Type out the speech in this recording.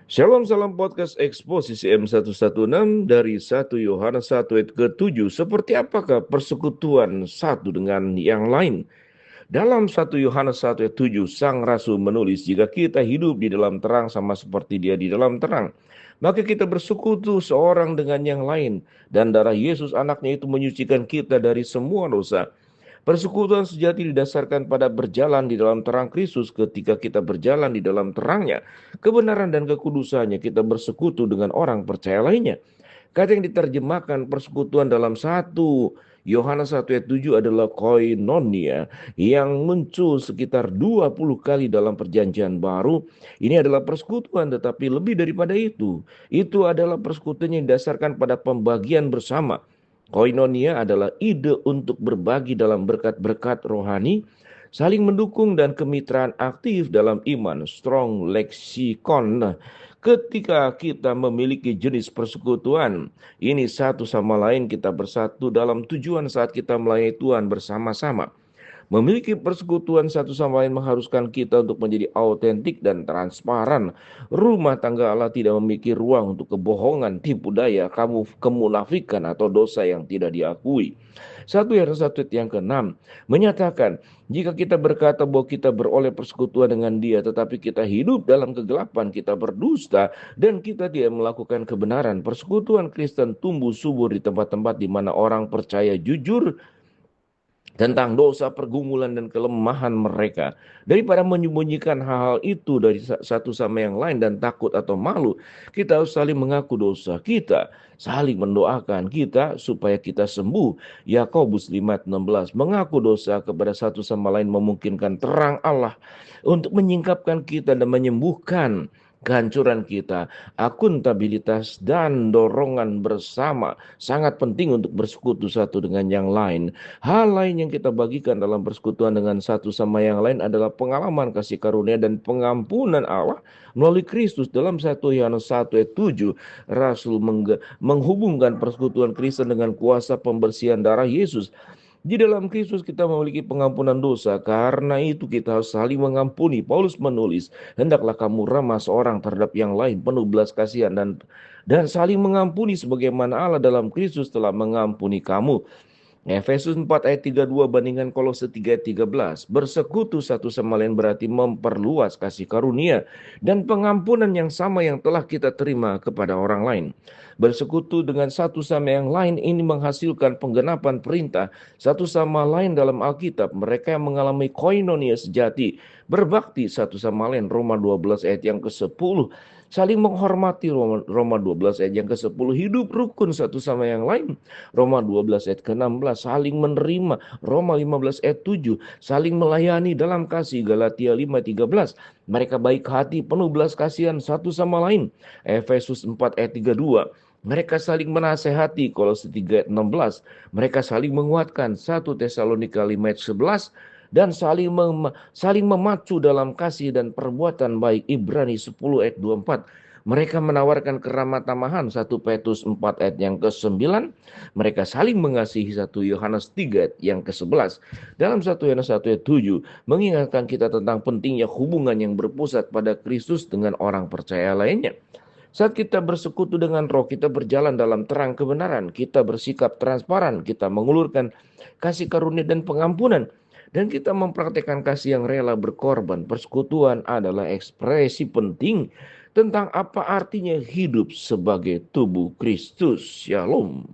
Shalom salam podcast eksposisi M116 dari 1 Yohanes 1 ayat ke-7. Seperti apakah persekutuan satu dengan yang lain? Dalam 1 Yohanes 1 ayat 7, Sang Rasul menulis, jika kita hidup di dalam terang sama seperti dia di dalam terang, maka kita bersekutu seorang dengan yang lain. Dan darah Yesus anaknya itu menyucikan kita dari semua dosa. Persekutuan sejati didasarkan pada berjalan di dalam terang Kristus. Ketika kita berjalan di dalam terangnya, kebenaran dan kekudusannya, kita bersekutu dengan orang percaya lainnya. Kata yang diterjemahkan persekutuan dalam 1 Yohanes 1 ayat 7 adalah koinonia yang muncul sekitar 20 kali dalam perjanjian baru. Ini adalah persekutuan, tetapi lebih daripada itu. Itu adalah persekutuan yang didasarkan pada pembagian bersama. Koinonia adalah ide untuk berbagi dalam berkat-berkat rohani, saling mendukung dan kemitraan aktif dalam iman, strong lexicon. Ketika kita memiliki jenis persekutuan, ini satu sama lain kita bersatu dalam tujuan saat kita melayani Tuhan bersama-sama. Memiliki persekutuan satu sama lain mengharuskan kita untuk menjadi autentik dan transparan. Rumah tangga Allah tidak memiliki ruang untuk kebohongan, tipu daya, kemunafikan atau dosa yang tidak diakui. 1 Yohanes 1 yang ke-6 menyatakan, jika kita berkata bahwa kita beroleh persekutuan dengan Dia, tetapi kita hidup dalam kegelapan, kita berdusta, dan kita tidak melakukan kebenaran. Persekutuan Kristen tumbuh subur di tempat-tempat di mana orang percaya jujur tentang dosa, pergumulan, dan kelemahan mereka. Daripada menyembunyikan hal-hal itu dari satu sama yang lain dan takut atau malu, kita harus saling mengaku dosa kita, saling mendoakan kita supaya kita sembuh. Yakobus 5:16, mengaku dosa kepada satu sama lain memungkinkan terang Allah untuk menyingkapkan kita dan menyembuhkan kehancuran kita. Akuntabilitas dan dorongan bersama sangat penting untuk bersekutu satu dengan yang lain. Hal lain yang kita bagikan dalam persekutuan dengan satu sama yang lain adalah pengalaman kasih karunia dan pengampunan Allah melalui Kristus. Dalam 1 Yohanes 1 ayat 7, Rasul menghubungkan persekutuan Kristen dengan kuasa pembersihan darah Yesus. Di dalam Kristus kita memiliki pengampunan dosa. Karena itu kita harus saling mengampuni. Paulus menulis, hendaklah kamu ramah seorang terhadap yang lain, penuh belas kasihan dan saling mengampuni sebagaimana Allah dalam Kristus telah mengampuni kamu. Efesus 4 ayat 32 bandingkan Kolose 3 ayat 13. Bersekutu satu sama lain berarti memperluas kasih karunia dan pengampunan yang sama yang telah kita terima kepada orang lain. Bersekutu dengan satu sama yang lain ini menghasilkan penggenapan perintah satu sama lain dalam Alkitab. Mereka yang mengalami koinonia sejati, berbakti satu sama lain. Roma 12 ayat yang ke-10. Saling menghormati, Roma 12 ayat yang ke-10. Hidup rukun satu sama yang lain, Roma 12 ayat ke-16. Saling menerima, Roma 15 ayat 7. Saling melayani dalam kasih, Galatia 5:13. Mereka baik hati, penuh belas kasihan satu sama lain, Efesus 4 ayat 32. Mereka saling menasehati, Kolose 3 ayat 16. Mereka saling menguatkan, 1 Tesalonika 5 ayat 11. Dan saling memacu dalam kasih dan perbuatan baik, Ibrani 10 ayat 24. Mereka menawarkan keramah tamahan, 1 Petrus 4 ayat yang ke-9. Mereka saling mengasihi, 1 Yohanes 3 ayat yang ke-11. Dalam 1 Yohanes 1 ayat 7 mengingatkan kita tentang pentingnya hubungan yang berpusat pada Kristus dengan orang percaya lainnya. Saat kita bersekutu dengan Roh, kita berjalan dalam terang kebenaran, kita bersikap transparan, kita mengulurkan kasih karunia dan pengampunan, dan kita mempraktekkan kasih yang rela berkorban. Persekutuan adalah ekspresi penting tentang apa artinya hidup sebagai tubuh Kristus. Shalom.